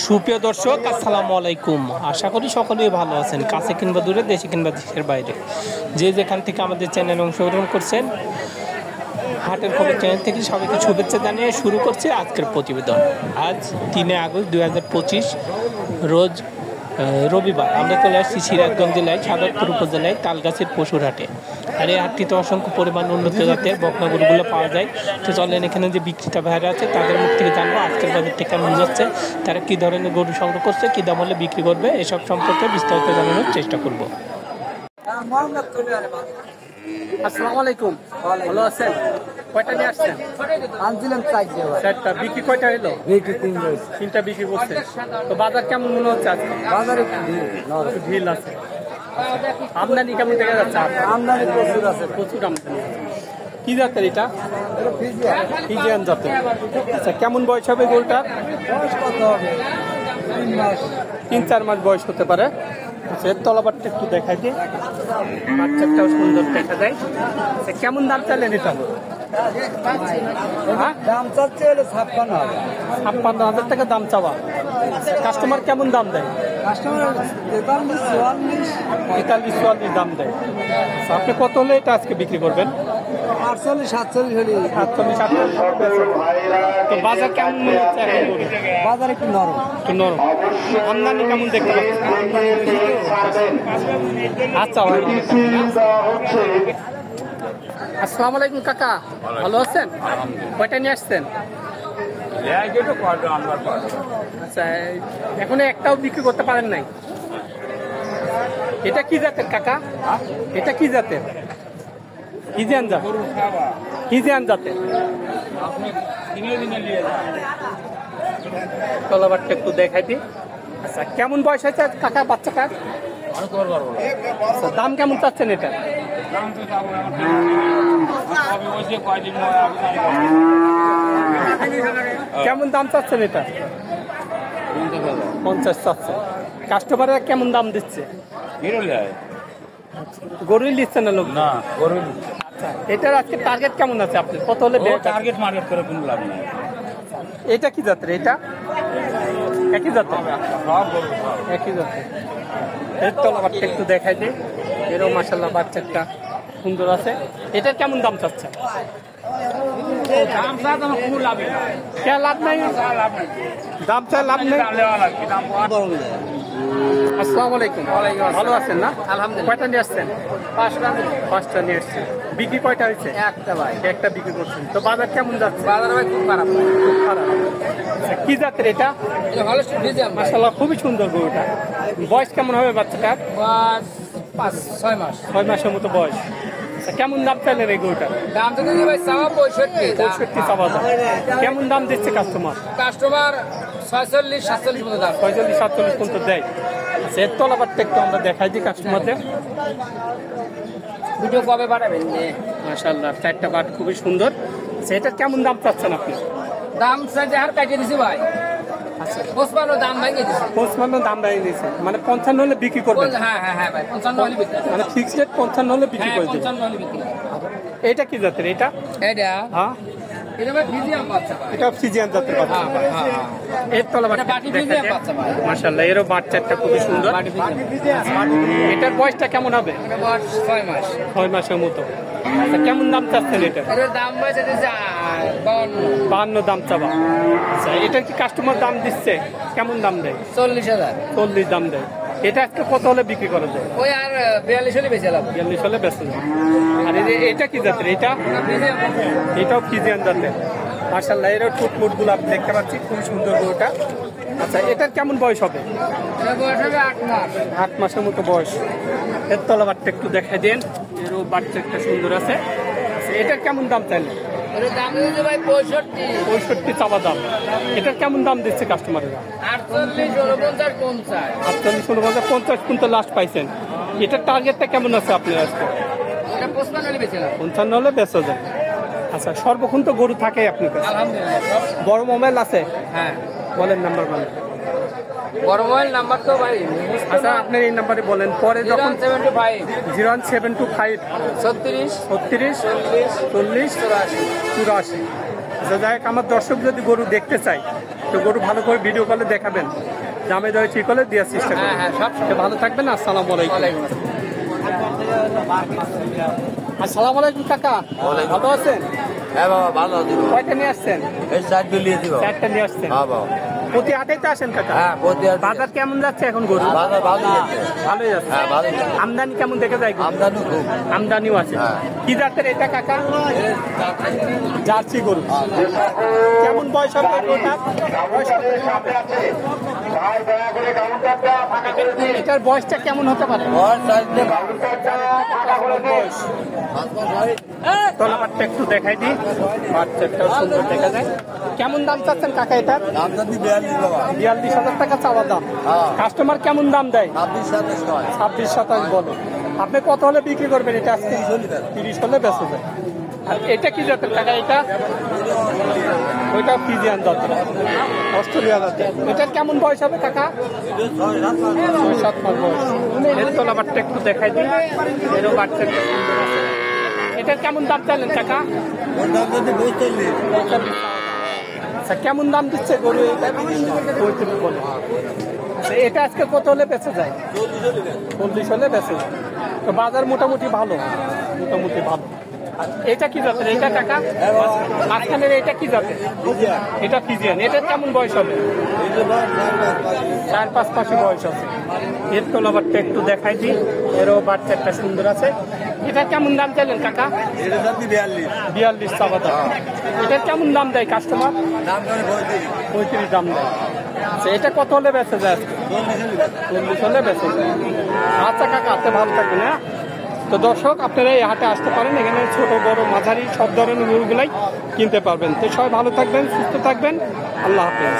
সুপ্রিয় দর্শক, আসসালামু আলাইকুম। আশা করি সকলেই ভালো আছেন, কাছে কিংবা দূরে, দেশে কিংবা দেশের বাইরে, যে যেখান থেকে আমাদের চ্যানেল অংশগ্রহণ করছেন। হাটের খবর চ্যানেল থেকে সবাইকে শুভেচ্ছা জানিয়ে শুরু করছে আজকের প্রতিবেদন। আজ 3 আগস্ট 2025 রোজ রবিবার। আমরা চলে আসছি সিরাজগঞ্জ জেলায় সাদতপুর উপজেলায় তালগাছের পশুর হাটে। আর এই হাটটিতে অসংখ্য পরিমাণ উন্নত জাতের বকনা গরুগুলো পাওয়া যায়। তো চলেন এখানে যে বিক্রেতা ভাইরা আছে তাদের মুখ থেকে জানবো আজকের বাজারটা কেমন যাচ্ছে, তারা কী ধরনের গরু সংগ্রহ করছে, কী দাম হলে বিক্রি করবে, এসব সম্পর্কে বিস্তারিত জানানোর চেষ্টা করব। আসসালামু আলাইকুম, ভালো আছেন? কয়টা নিয়ে আসছেন? আনছিলাম চারটা। বিক্রি কয়টা এলো? তিনটা বিক্রি করছে। তো বাজার কেমন মনে হচ্ছে আজকে? বাজারে ভিড় আছে। আমদানি কেমন দেখা যাচ্ছে? আমদানি প্রচুর আছে। প্রচুর আমদানি। কি জাতের এটা? ফিজিয়ান জাতের। আচ্ছা, কেমন বয়স হবে গরুটার? বয়স কত হবে? 3 মাস 3-4 মাস বয়স হতে পারে। আচ্ছা, এর তলাবারটা একটু দেখাই দিই। বাচ্চাটাও সুন্দর দেখা যায়। আচ্ছা, কেমন দাম চাইলেন এটা? দাম চাচ্ছে হলে 56,000। 56,000 টাকা দাম চাওয়া। কাস্টমার কেমন দাম দেয়? কাস্টমার 43-44 দাম দেয়। আচ্ছা, আপনি কত হলে এটা আজকে বিক্রি করবেন? 48-47 হলে। 48-48। তো বাজার কেমন মনে হচ্ছে এখন গরু? বাজার একটু নরম। একটু নরম। আমদানি কেমন দেখতে পাচ্ছেন? আচ্ছা, আসসালামু আলাইকুম কাকা, ভালো আছেন? কয়টা নিয়ে আসছেন? আচ্ছা, এখন একটাও বিক্রি করতে পারেন নাই। এটা কি জাতের কাকা? এটা কি জাতের? ফিজিয়ান জাত। ফিজিয়ান জাতের। তলাবারটা একটু দেখাই দিই। আচ্ছা, কেমন বয়স হয়েছে কাকা বাচ্চাটার? আচ্ছা, দাম কেমন চাচ্ছেন এটা? কেমন দাম চাচ্ছেন এটা? 50 চাচ্ছে। কাস্টমাররা কেমন দাম দিচ্ছে? গরুই নিচ্ছে না লোক? না, গরু আচ্ছা, এটার আজকে টার্গেট কেমন আছে আপনি? কত হলে টার্গেট মার্কেট করে কোনো লাভ নাই। এটা কি জাতের? এটা একই জাতের? সব গরু সব একই জাতের। এর তলাবারটা একটু দেখাই দিই। এরও মাশাআল্লাহ বাচ্চাটা সুন্দর আছে। এটার কেমন দাম চাচ্ছে? দাম চাই তোমার কোনো লাভ নাই। কে লাভ নাই? দাম চাই লাভ নেই। আসসালামু আলাইকুম, ভালো আছেন না? আলহামদুলিল্লাহ। কয়টা নিয়ে আসছেন? 5টা নিয়ে আসছেন। বিক্রি কয়টা হয়েছে? একটা ভাই। একটা বিক্রি করছেন। তো বাজার কেমন যাচ্ছে? বাজার ভাই খুব খারাপ। খুব খারাপ। আচ্ছা, কি জাতের এটা? এটা ভালো ফিজিয়ান ভাই। মাশাআল্লাহ, খুবই সুন্দর গরুটা। বয়স কেমন হবে বাচ্চাটার? 5-6 মাস। 6 মাসের মতো বয়স। আচ্ছা, কেমন দাম চাইলেন এই গরুটার? দাম তো দিদি ভাই চাওয়া 65। 65 চাওয়া দাম। কেমন দাম দিচ্ছে কাস্টমার? কাস্টমার 46-47 মতো দাম। 45-47 পর্যন্ত দেয়। আচ্ছা, এর তলাবারটা একটু আমরা দেখাই দিই কাস্টমারদের। ভিডিও কবে পাঠাবেন? মাশাআল্লাহ, 4টা বাট খুবই সুন্দর। আচ্ছা, এটার কেমন দাম চাচ্ছেন আপনি? দাম সাইজে হার কাটিয়ে দিছি ভাই। আচ্ছা, 55 দাম ভেঙে দিছি। 55 দাম বাইরে দিয়েছে, মানে 55 হলে বিক্রি করবেন? হ্যাঁ ভাই, 55 হলে বিক্রি। মানে ফিক্সড রেট 55 হলে বিক্রি হ্যাঁ, করে দেবেন? 55 হলে বিক্রি। এটা কি জাতের? এটা এটা হ্যাঁ, এটা ভাই ফিজিয়ান বাচ্চা ভাই। এটা ফিজিয়ান জাতের বাচ্চা। হ্যাঁ ভাই, হ্যাঁ। এর তলাবারটা এটা বাটি ফিজিয়ান বাচ্চা ভাই। মাশাআল্লাহ, এরও বাচ্চাটা খুবই সুন্দর। বাটি ফিজিয়ান। এটার বয়সটা কেমন হবে? এটা বয়স 6 মাস। 6 মাসের মতো। আচ্ছা, কেমন দাম চাচ্ছেন এটা? এর দাম ভাই দিছে 52। 52 দাম চাবা। আচ্ছা, এটা কি কাস্টমার দাম দিচ্ছে? কেমন দাম দেয়? 40,000। 40 দাম দেয়। এটা আজকে কত হলে বিক্রি করা যায়? ওই আর 42 হলে বেচে লাভ। 42 হলে বেচা যায়। আর এটা কি জাতের? এটা ফিজিয়ান। এটাও ফিজিয়ান জাতের। মাশাআল্লাহ, এরও ঠোঁটমুটগুলো আপনি দেখতে পাচ্ছি, খুব সুন্দর গরুটা। আচ্ছা, এটার কেমন বয়স হবে? এটা বয়স হবে 8 মাস। 8 মাসের মতো বয়স। এর তলাবারটা একটু দেখা দেন। এরও বাচ্চা একটা সুন্দর আছে। আচ্ছা, এটার কেমন দাম চাইলেন? এর দাম দিছে ভাই 65। 65 চাওয়া দাম। এটার কেমন দাম দিচ্ছে কাস্টমাররা? 48, 49, 50। 48, 49, 50 কিন্তু লাস্ট পাইছেন। এটার টার্গেটটা কেমন আছে আপনার আজকে? এটা 55 হলে বেচে লাভ। 55 হলে বেচা যায়। আচ্ছা, সর্বক্ষণ তো গরু থাকে আপনার কাছে? আলহামদুলিল্লাহ। বড় মোবাইল আছে? হ্যাঁ, বলেন নাম্বার বলেন। বড় মোবাইল নাম্বার তো ভাই। আচ্ছা, আপনার এই নাম্বারে বলেন, পরে যখন 075 01725 36 36 40 40 84। 84। আচ্ছা, যাই হোক, আমার দর্শক যদি গরু দেখতে চাই তো গরু ভালো করে ভিডিও কলে দেখাবেন, দামে দরে ঠিক হলে দেওয়ার চেষ্টা করবেন। হ্যাঁ, সব তো ভালো থাকবেন, আসসালামু আলাইকুম। আসসালামু আলাইকুম কাকা, ভালো আছেন? হ্যাঁ বাবা ভালো আছি বাবা। কয়টা নিয়ে আসছেন? এই সাইড বিলিয়ে দিব। চারটা নিয়ে আসছেন। হ্যাঁ বাবা। প্রতি হাটেই তো আসেন কাকা? হ্যাঁ প্রতি হাটে। বাজার কেমন যাচ্ছে এখন গরু? বাজার ভালো যাচ্ছে। ভালোই যাচ্ছে। হ্যাঁ ভালো যাচ্ছে। আমদানি কেমন দেখে যায়? আমদানি খুব। আমদানিও আছে। হ্যাঁ। কি জাতের এটা কাকা? জার্সি গরু। কেমন বয়স হবে গরুটার? বয়স কত? এটার বয়সটা কেমন হতে পারে? ওর সাইড দিয়ে বয়স তলাবারটা একটু দেখাই দিই, বাচ্চাটাও সুন্দর দেখা যায়। কেমন দাম চাচ্ছেন কাকা এটার? দামটা দিয়ে 42 বাবা। 42,000 টাকা চাওয়া দাম। হ্যাঁ। কাস্টমার কেমন দাম দেয়? 26 হয়। 26-27 বলে। আপনি কত হলে বিক্রি করবেন এটা আজকে? 30 হলে বেঁচে যায়। আর এটা কি জাতের টাকা? এটা ওইটা ফিজিয়ান জাতের, অস্ট্রেলিয়া জাতের। এটার কেমন বয়স হবে টাকা? 6-7 মাস বয়স। এর তলাবারটা একটু দেখাই দিই, এরও বাচ্চা সুন্দর আছে। এটার কেমন দাম চাইলেন টাকা? ওর দাম যদি 42। আচ্ছা, কেমন দাম দিচ্ছে গরু এটা? 35 বলে। আচ্ছা, এটা আজকে কত হলে বেঁচে যায়? 40 হলে বেঁচে যায়। তো বাজার মোটামুটি ভালো, মোটামুটি ভালো। আর এটা কি জাতের? এটা টাকা মাঝখানের এটা কি জাতের? এটা ফিজিয়ান। এটার কেমন বয়স হবে? 4-5 মাসের বয়স আছে। এর তলাবারটা একটু দেখাই দিই, এরও বাচ্চাটা সুন্দর আছে। এটা কেমন দাম চাইলেন কাকা? এটা দাম দিয়ে 42। 42 চাওয়া দাম। এটার কেমন দাম দেয় কাস্টমার? দাম করে 35। 35 দাম দেয়। আচ্ছা, এটা কত হলে বেঁচে যায়? 40 হলে বেঁচে যায়। আচ্ছা কাকা, আপনি ভালো থাকবেন। হ্যাঁ, তো দর্শক আপনারা এই হাটে আসতে পারেন, এখানে ছোট বড় মাঝারি সব ধরনের গরুগুলাই কিনতে পারবেন। তো সবাই ভালো থাকবেন, সুস্থ থাকবেন, আল্লাহ হাফেজ।